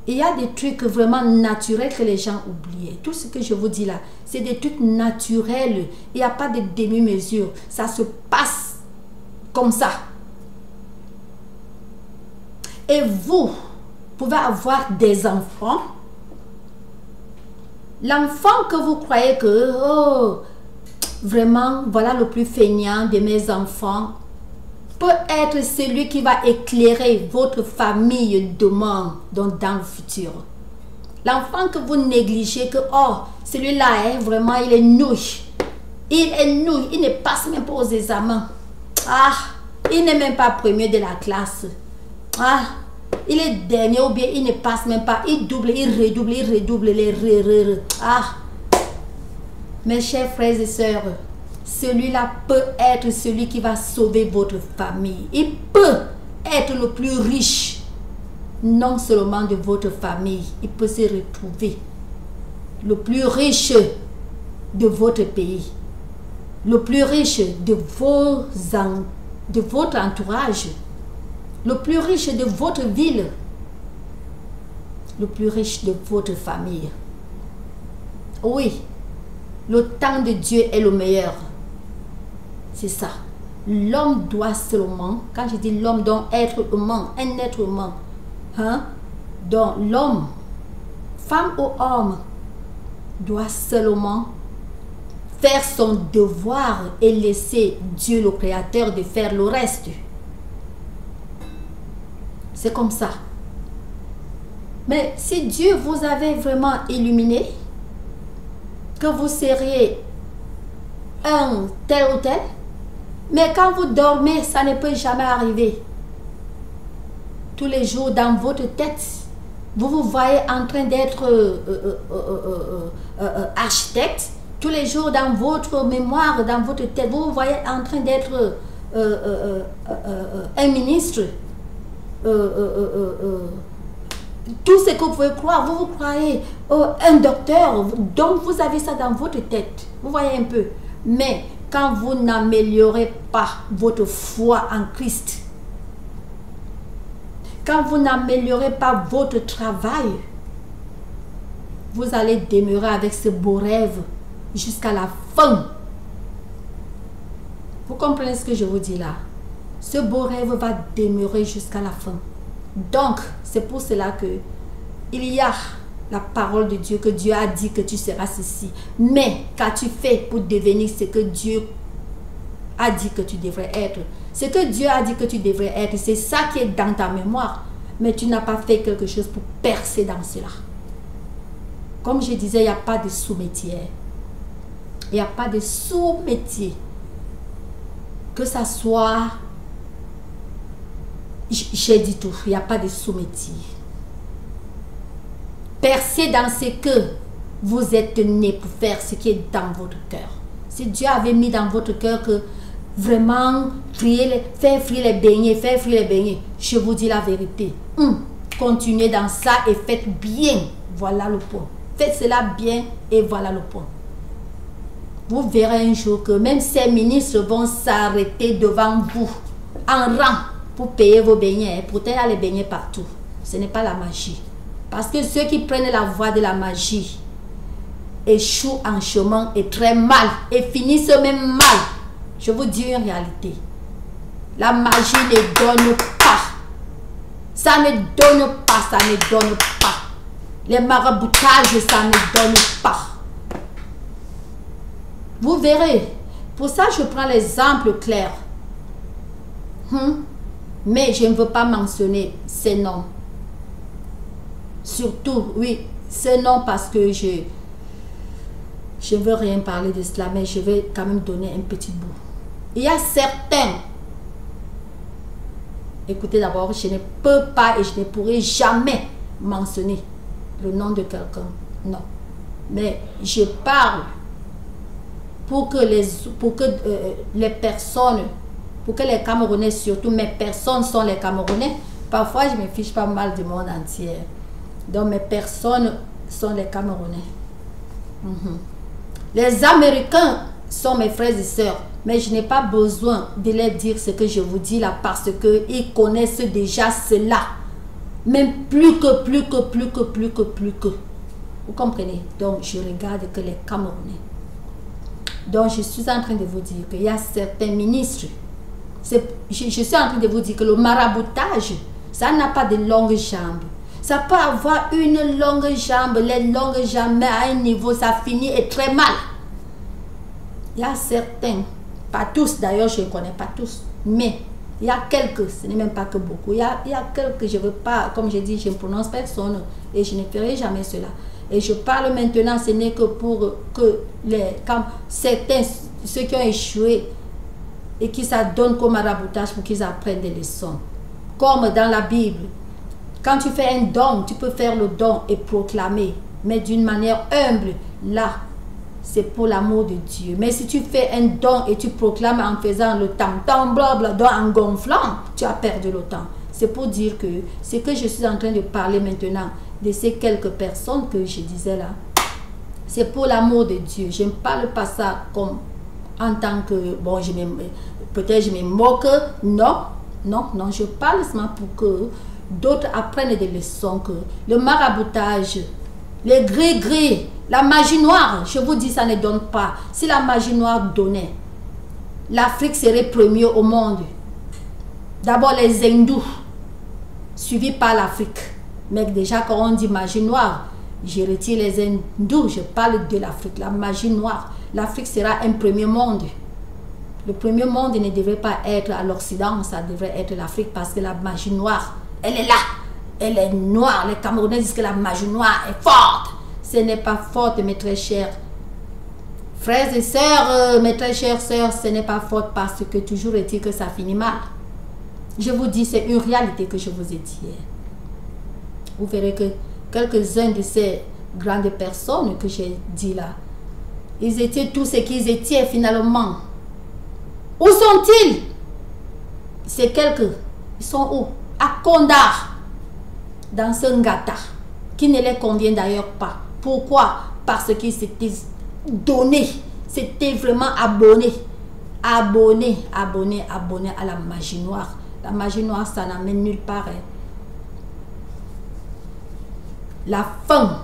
Il y a des trucs vraiment naturels que les gens oublient. Tout ce que je vous dis là, c'est des trucs naturels. Il n'y a pas de demi-mesure. Ça se passe comme ça. Et vous pouvez avoir des enfants. L'enfant que vous croyez que... Oh, vraiment, voilà le plus feignant de mes enfants, peut être celui qui va éclairer votre famille demain, donc dans le futur. L'enfant que vous négligez, que oh, celui-là, vraiment, il est nouche. Il est nul, il ne passe même pas aux examens. Ah, il n'est même pas premier de la classe. Ah, il est dernier ou bien il ne passe même pas. Il double, il redouble les Ah, mes chers frères et sœurs, celui-là peut être celui qui va sauver votre famille. Il peut être le plus riche, non seulement de votre famille, il peut se retrouver le plus riche de votre pays, le plus riche de votre entourage, le plus riche de votre ville, le plus riche de votre famille. Oui, le temps de Dieu est le meilleur. C'est ça. L'homme doit seulement, quand je dis l'homme, donc être humain, un être humain, hein? Donc l'homme, femme ou homme, doit seulement faire son devoir et laisser Dieu le Créateur de faire le reste. C'est comme ça. Mais si Dieu vous avait vraiment illuminé, que vous seriez un tel ou tel, mais quand vous dormez, ça ne peut jamais arriver. Tous les jours dans votre tête, vous vous voyez en train d'être architecte. Tous les jours dans votre mémoire, dans votre tête, vous vous voyez en train d'être un ministre. Tout ce que vous pouvez croire, vous croyez un docteur. Donc vous avez ça dans votre tête. Vous voyez un peu. Mais quand vous n'améliorez pas votre foi en Christ, quand vous n'améliorez pas votre travail, vous allez demeurer avec ce beau rêve jusqu'à la fin. Vous comprenez ce que je vous dis là? Ce beau rêve va demeurer jusqu'à la fin. Donc, c'est pour cela que il y a la parole de Dieu, que Dieu a dit que tu seras ceci. Mais qu'as-tu fait pour devenir ce que Dieu a dit que tu devrais être? Ce que Dieu a dit que tu devrais être, c'est ça qui est dans ta mémoire. Mais tu n'as pas fait quelque chose pour percer dans cela. Comme je disais, il n'y a pas de sous-métier. Il n'y a pas de sous-métier. Que ça soit... J'ai dit tout. Il n'y a pas de sous-métier. Percez dans ce que vous êtes né pour faire, ce qui est dans votre cœur. Si Dieu avait mis dans votre cœur que vraiment faire frire les beignets, je vous dis la vérité. Continuez dans ça et faites bien. Voilà le point. Faites cela bien et voilà le point. Vous verrez un jour que même ces ministres vont s'arrêter devant vous en rang pour payer vos beignets. Pourtant, il y a les beignets partout. Ce n'est pas la magie. Parce que ceux qui prennent la voie de la magie échouent en chemin et très mal et finissent même mal. Je vous dis une réalité. La magie ne donne pas. Ça ne donne pas, ça ne donne pas. Les maraboutages, ça ne donne pas. Vous verrez. Pour ça, je prends l'exemple clair. Mais je ne veux pas mentionner ces noms. Surtout, oui, ces noms parce que je ne veux rien parler de cela, mais je vais quand même donner un petit bout. Il y a certains. Écoutez d'abord, je ne peux pas et je ne pourrai jamais mentionner le nom de quelqu'un. Non. Mais je parle pour que les personnes, pour que les Camerounais, surtout mes personnes sont les Camerounais. Parfois, je me fiche pas mal du monde entier. Donc, mes personnes sont les Camerounais. Les Américains sont mes frères et sœurs. Mais je n'ai pas besoin de leur dire ce que je vous dis là parce qu'ils connaissent déjà cela. Même plus que. Vous comprenez? Donc, je regarde que les Camerounais. Donc, je suis en train de vous dire qu'il y a certains ministres. Je suis en train de vous dire que le maraboutage, ça n'a pas de longues jambes. Ça peut avoir une longue jambe, les longues jambes, mais à un niveau, ça finit et très mal. Il y a certains, pas tous d'ailleurs, je ne connais pas tous, mais il y a quelques, ce n'est même pas que beaucoup. Il y a quelques, je ne veux pas, comme je dis, je ne prononce personne et je ne ferai jamais cela. Et je parle maintenant, ce n'est que pour que certains ceux qui ont échoué et qui s'adonnent comme maraboutage pour qu'ils apprennent des leçons. Comme dans la Bible, quand tu fais un don, tu peux faire le don et proclamer, mais d'une manière humble. Là, c'est pour l'amour de Dieu. Mais si tu fais un don et tu proclames en faisant le tam-tam, blablabla, en gonflant, tu as perdu le temps. C'est pour dire que ce que je suis en train de parler maintenant, de ces quelques personnes que je disais là, c'est pour l'amour de Dieu. Je ne parle pas ça comme en tant que, bon, peut-être je me moque. Non, non, non, je parle seulement pour que d'autres apprennent des leçons, que le maraboutage, les gris-gris, la magie noire, je vous dis, ça ne donne pas. Si la magie noire donnait, l'Afrique serait premier au monde. D'abord les hindous, suivis par l'Afrique. Mais déjà quand on dit magie noire, je retire les hindous, je parle de l'Afrique, la magie noire. L'Afrique sera un premier monde. Le premier monde ne devrait pas être à l'Occident, ça devrait être l'Afrique, parce que la magie noire, elle est là. Elle est noire. Les Camerounais disent que la magie noire est forte. Ce n'est pas forte, mes très chers frères et sœurs, mes très chères sœurs, ce n'est pas forte parce que toujours est-il que ça finit mal. Je vous dis, c'est une réalité que je vous ai dit hier. Vous verrez que quelques-uns de ces grandes personnes que j'ai dit là, ils étaient tous ce qu'ils étaient finalement. Où sont-ils? Ces quelques, ils sont où? À Kondar, dans ce Ngata, qui ne les convient d'ailleurs pas. Pourquoi? Parce qu'ils s'étaient donnés, s'étaient vraiment abonnés à la magie noire. La magie noire, ça n'amène nulle part. La fin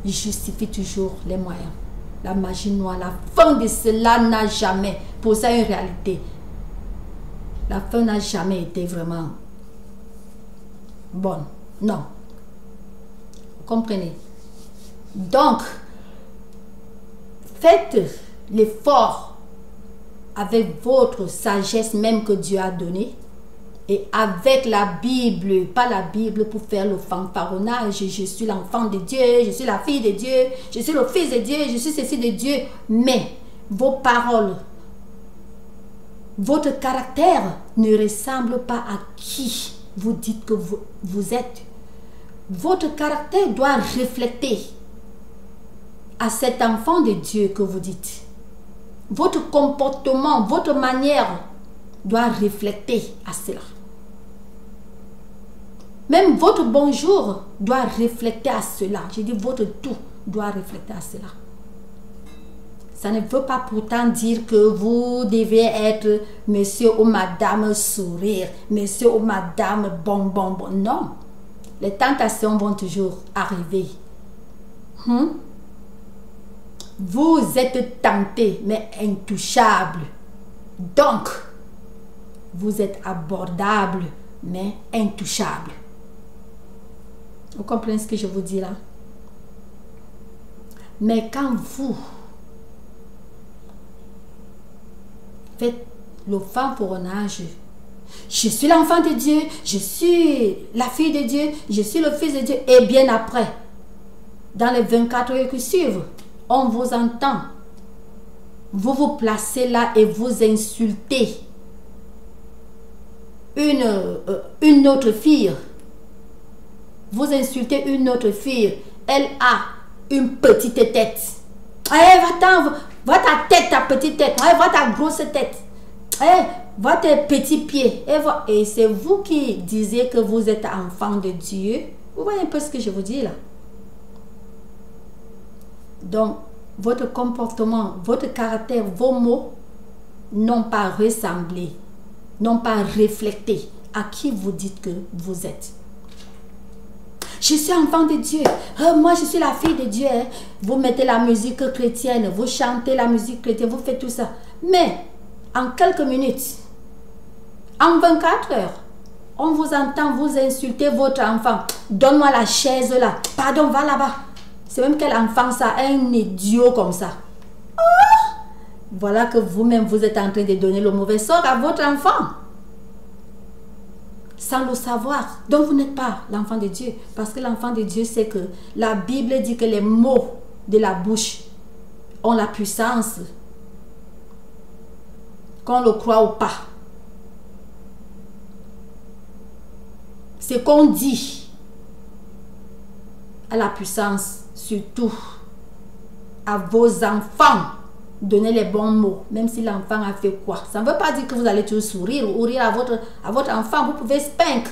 justifie toujours les moyens. La magie noire, la fin de cela n'a jamais, pour ça une réalité, la fin n'a jamais été vraiment bonne. Non. Vous comprenez? Donc, faites l'effort avec votre sagesse même que Dieu a donnée et avec la Bible, pas la Bible pour faire le fanfaronnage. Je suis l'enfant de Dieu, je suis la fille de Dieu, je suis le fils de Dieu, je suis ceci de Dieu. Mais vos paroles, votre caractère ne ressemble pas à qui vous dites que vous êtes. Votre caractère doit refléter à cet enfant de Dieu que vous dites. Votre comportement, votre manière doit refléter à cela. Même votre bonjour doit refléter à cela. Je dis votre tout doit refléter à cela. Ça ne veut pas pourtant dire que vous devez être monsieur ou madame sourire, monsieur ou madame bon. Non. Les tentations vont toujours arriver. Vous êtes tenté, mais intouchable. Donc, vous êtes abordable, mais intouchable. Vous comprenez ce que je vous dis là? Mais quand vous faites le fanfaronnage, je suis l'enfant de Dieu, je suis la fille de Dieu, je suis le fils de Dieu, et bien après, dans les 24 heures qui suivent, on vous entend. Vous vous placez là et vous insultez une autre fille. Vous insultez une autre fille. Elle a une petite tête. Allez, va ta tête, ta petite tête. Allez, va ta grosse tête. Allez, va tes petits pieds. Et c'est vous qui disiez que vous êtes enfant de Dieu. Vous voyez un peu ce que je vous dis là? Donc, votre comportement, votre caractère, vos mots n'ont pas ressemblé, n'ont pas reflété à qui vous dites que vous êtes. Je suis enfant de Dieu. Moi, je suis la fille de Dieu. Vous mettez la musique chrétienne, vous chantez la musique chrétienne, vous faites tout ça. Mais, en quelques minutes, en 24 heures, on vous entend vous insulter votre enfant. Donne-moi la chaise là. Pardon, va là-bas. C'est même quel enfant ça, un idiot comme ça. Oh! Voilà que vous-même, vous êtes en train de donner le mauvais sort à votre enfant. Sans le savoir. Donc vous n'êtes pas l'enfant de Dieu. Parce que l'enfant de Dieu, c'est que la Bible dit que les mots de la bouche ont la puissance qu'on le croit ou pas. Ce qu'on dit à la puissance, surtout à vos enfants, donnez les bons mots, même si l'enfant a fait quoi. Ça ne veut pas dire que vous allez toujours sourire ou rire à votre enfant. Vous pouvez spank.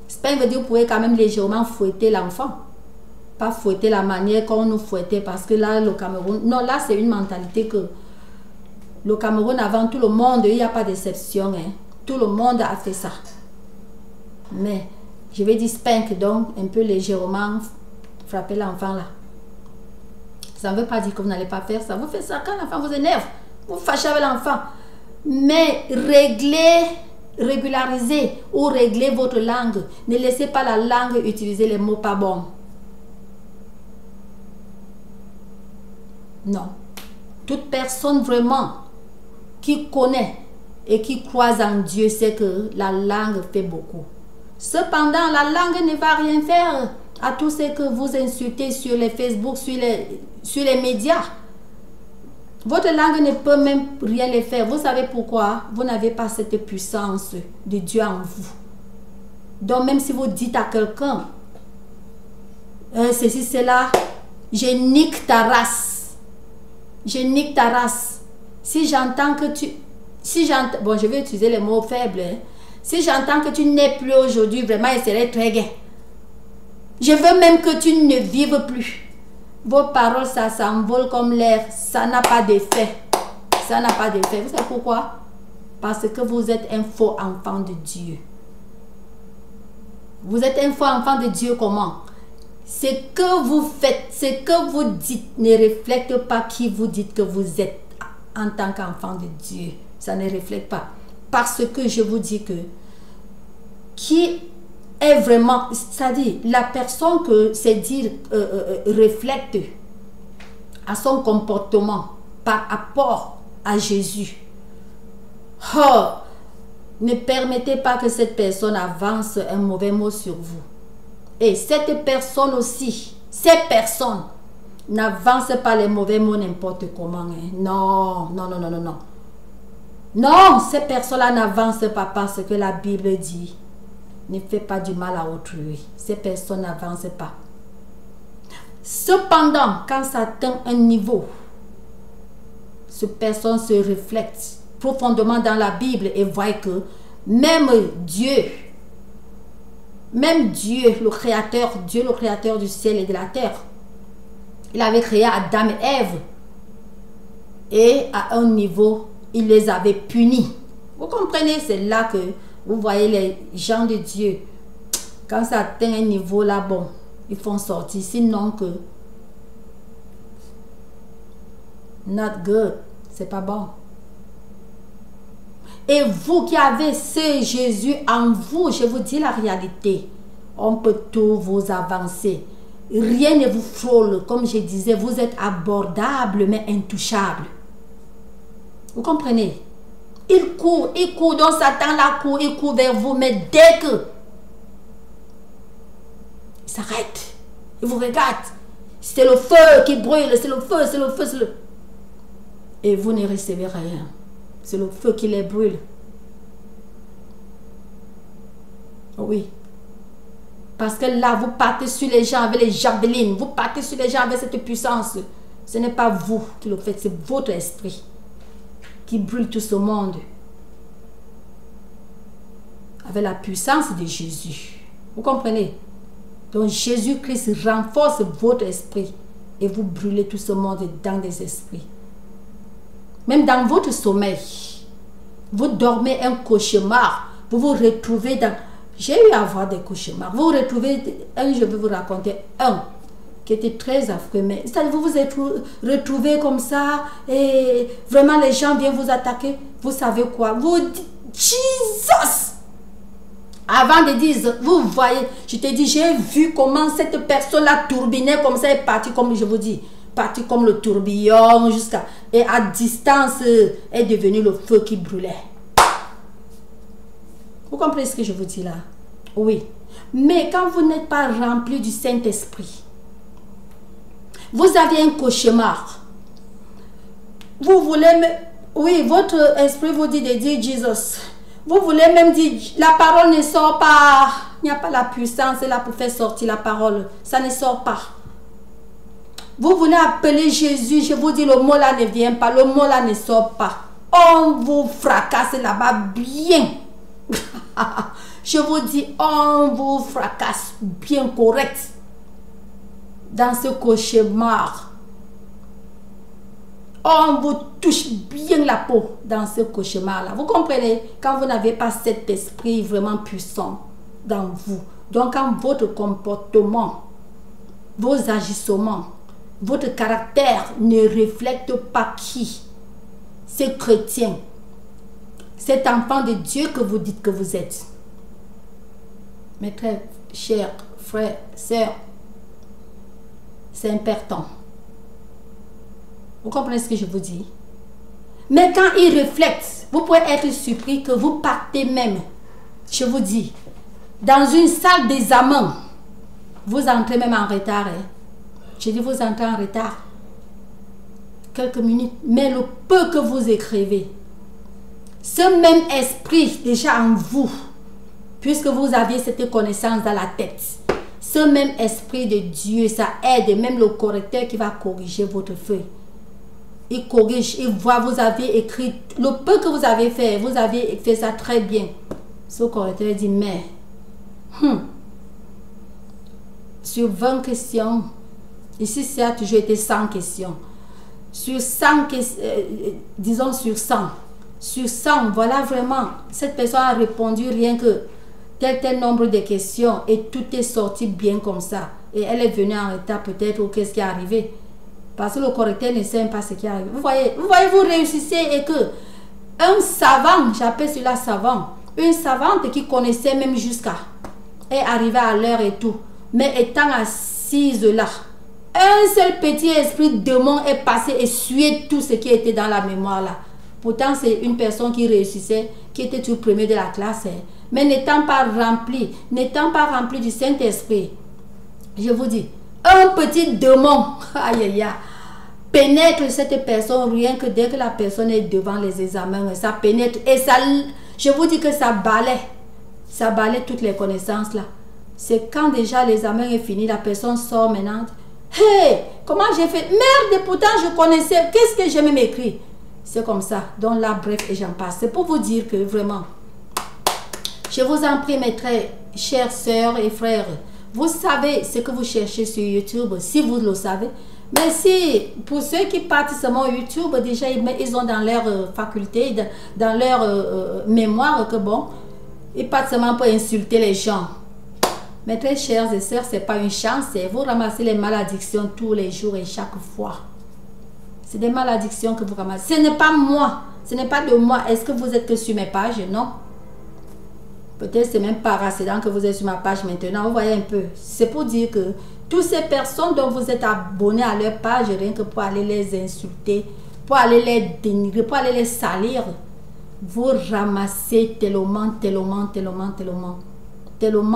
Spank veut dire que vous pouvez quand même légèrement fouetter l'enfant. Pas fouetter la manière qu'on nous fouettait, parce que là, le Cameroun... Non, là, c'est une mentalité que... Le Cameroun, avant tout le monde, il n'y a pas d'exception. Hein. Tout le monde a fait ça. Mais, je vais dire spank, donc, un peu légèrement frapper l'enfant là. Ça ne veut pas dire que vous n'allez pas faire ça. Vous faites ça quand l'enfant vous énerve. Vous fâchez avec l'enfant. Mais régularisez ou réglez votre langue. Ne laissez pas la langue utiliser les mots pas bons. Non. Toute personne vraiment qui connaît et qui croit en Dieu sait que la langue fait beaucoup. Cependant, la langue ne va rien faire à tous ceux que vous insultez sur les Facebook, sur les médias. Votre langue ne peut même rien les faire. Vous savez pourquoi? Vous n'avez pas cette puissance de Dieu en vous. Donc même si vous dites à quelqu'un, ceci, cela, je nique ta race. Je nique ta race. Si j'entends que tu... bon, je vais utiliser les mots faibles. Hein. Si j'entends que tu n'es plus aujourd'hui, vraiment, il serait très gai. Je veux même que tu ne vives plus. Vos paroles, ça s'envole comme l'air. Ça n'a pas d'effet. Ça n'a pas d'effet. Vous savez pourquoi? Parce que vous êtes un faux enfant de Dieu. Vous êtes un faux enfant de Dieu comment? Ce que vous faites, ce que vous dites ne reflète pas qui vous dites que vous êtes en tant qu'enfant de Dieu. Ça ne reflète pas. Parce que je vous dis que qui est vraiment, c'est-à-dire la personne que c'est dire reflète à son comportement par rapport à Jésus. Oh, ne permettez pas que cette personne avance un mauvais mot sur vous. Et cette personne aussi, ces personnes n'avancent pas les mauvais mots n'importe comment. Hein. Non, non, non, non, non, non. Non, ces personnes-là n'avancent pas parce que la Bible dit ne fais pas du mal à autrui. Ces personnes n'avancent pas. Cependant, quand ça atteint un niveau, ces personnes se reflètent profondément dans la Bible et voient que même Dieu, le créateur du ciel et de la terre, il avait créé Adam et Ève. Et à un niveau, il les avait punis. Vous comprenez? C'est là que vous voyez les gens de Dieu. Quand ça atteint un niveau là, bon, ils font sortir. Sinon que not good. C'est pas bon. Et vous qui avez ce Jésus en vous, je vous dis la réalité. On peut tout vous avancer. Rien ne vous frôle. Comme je disais, vous êtes abordable mais intouchable. Vous comprenez? Il court, donc Satan la court, il court vers vous, mais dès que il s'arrête, il vous regarde, c'est le feu qui brûle, c'est le feu, c'est le feu, c'est le... Et vous ne recevez rien. C'est le feu qui les brûle. Oui. Parce que là, vous partez sur les gens avec les javelines, vous partez sur les gens avec cette puissance. Ce n'est pas vous qui le faites, c'est votre esprit qui brûle tout ce monde avec la puissance de Jésus. Vous comprenez? Donc Jésus-Christ renforce votre esprit et vous brûlez tout ce monde dans des esprits. Même dans votre sommeil, vous dormez un cauchemar, vous vous retrouvez dans... J'ai eu à avoir des cauchemars. Vous vous retrouvez... je vais vous raconter un qui était très affreux, mais c'est-à-dire vous vous êtes retrouvés comme ça et vraiment les gens viennent vous attaquer. Vous savez quoi? Vous dites Jesus! Avant de dire, vous voyez, je te dis, j'ai vu comment cette personne-là tourbinait comme ça, est partie comme je vous dis, partie comme le tourbillon jusqu'à... Et à distance, est devenu le feu qui brûlait. Vous comprenez ce que je vous dis là? Oui. Mais quand vous n'êtes pas rempli du Saint-Esprit, vous avez un cauchemar. Vous voulez Oui, votre esprit vous dit de dire Jesus. Vous voulez même dire, la parole ne sort pas. Il n'y a pas la puissance là pour faire sortir la parole. Ça ne sort pas. Vous voulez appeler Jésus, je vous dis, le mot là ne vient pas. Le mot là ne sort pas. On vous fracasse là-bas bien. Je vous dis, on vous fracasse bien correct. Dans ce cauchemar. On vous touche bien la peau dans ce cauchemar-là. Vous comprenez? Quand vous n'avez pas cet esprit vraiment puissant dans vous. Donc, quand votre comportement, vos agissements, votre caractère ne reflète pas qui? Ce chrétien, cet enfant de Dieu que vous dites que vous êtes. Mes très chers frères, sœurs, c'est important. Vous comprenez ce que je vous dis? Mais quand il reflète, vous pouvez être surpris que vous partez même, je vous dis, dans une salle d'examen. Vous entrez même en retard. Hein? Je dis vous entrez en retard. Quelques minutes. Mais le peu que vous écrivez, ce même esprit déjà en vous, puisque vous aviez cette connaissance dans la tête, ce même esprit de Dieu, ça aide même le correcteur qui va corriger votre feuille. Il corrige, il voit, vous avez écrit, le peu que vous avez fait, vous avez fait ça très bien. Ce correcteur dit, mais, sur 20 questions, ici ça a toujours été 100 questions. Sur 100 questions, disons sur 100. Sur 100, voilà vraiment, cette personne a répondu rien que tel nombre de questions et tout est sorti bien comme ça. Et elle est venue en retard peut-être ou qu'est-ce qui est arrivé. Parce que le correcteur ne sait pas ce qui arrive. Vous voyez, vous réussissez et que un savant, j'appelle cela savant, une savante qui connaissait même jusqu'à, est arrivée à l'heure et tout. Mais étant assise là, un seul petit esprit démon est passé et sué tout ce qui était dans la mémoire là. Pourtant, c'est une personne qui réussissait, qui était tout premier de la classe. Hein. Mais n'étant pas rempli du Saint-Esprit, je vous dis, un petit démon, aïe aïe aïe, pénètre cette personne rien que dès que la personne est devant les examens, ça pénètre et ça, je vous dis que ça balaie toutes les connaissances là. C'est quand déjà l'examen est fini, la personne sort maintenant. Hey, comment j'ai fait? Merde, pourtant je connaissais, qu'est-ce que j'ai même écrit? C'est comme ça. Donc là, bref, et j'en passe. C'est pour vous dire que vraiment, je vous en prie, mes très chères sœurs et frères, vous savez ce que vous cherchez sur YouTube, si vous le savez. Mais si, pour ceux qui partent seulement YouTube, déjà, ils ont dans leur faculté, dans leur mémoire, que bon, ils partent seulement pour insulter les gens. Mes très chers et sœurs, ce n'est pas une chance, vous ramassez les malédictions tous les jours et chaque fois. C'est des malédictions que vous ramassez. Ce n'est pas moi, ce n'est pas de moi. Est-ce que vous êtes que sur mes pages? Non. Peut-être c'est même par accident que vous êtes sur ma page maintenant. Vous voyez un peu. C'est pour dire que toutes ces personnes dont vous êtes abonnés à leur page, rien que pour aller les insulter, pour aller les dénigrer, pour aller les salir, vous ramassez tellement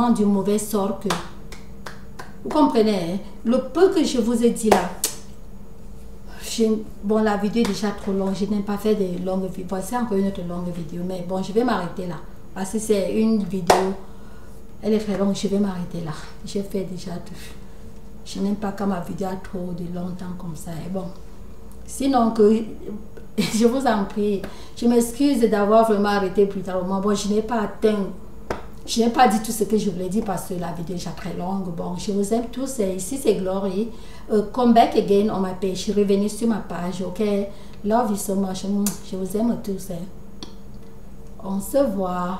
du mauvais sort que... Vous comprenez, hein? Le peu que je vous ai dit là, bon, la vidéo est déjà trop longue, je n'ai pas fait de longues vidéos. Voici encore une autre longue vidéo, mais bon, je vais m'arrêter là. Parce que c'est une vidéo, elle est très longue, je vais m'arrêter là. J'ai fait déjà tout. Je n'aime pas quand ma vidéo a trop de longtemps comme ça. Et bon, sinon que, je vous en prie, je m'excuse d'avoir vraiment arrêté plus tard. Bon, je n'ai pas atteint, je n'ai pas dit tout ce que je voulais dire parce que la vidéo est déjà très longue. Bon, je vous aime tous. Et ici, c'est Glory. Come back again on my page. Revenez sur ma page, ok? Love you so much. Je vous aime tous. On se voit.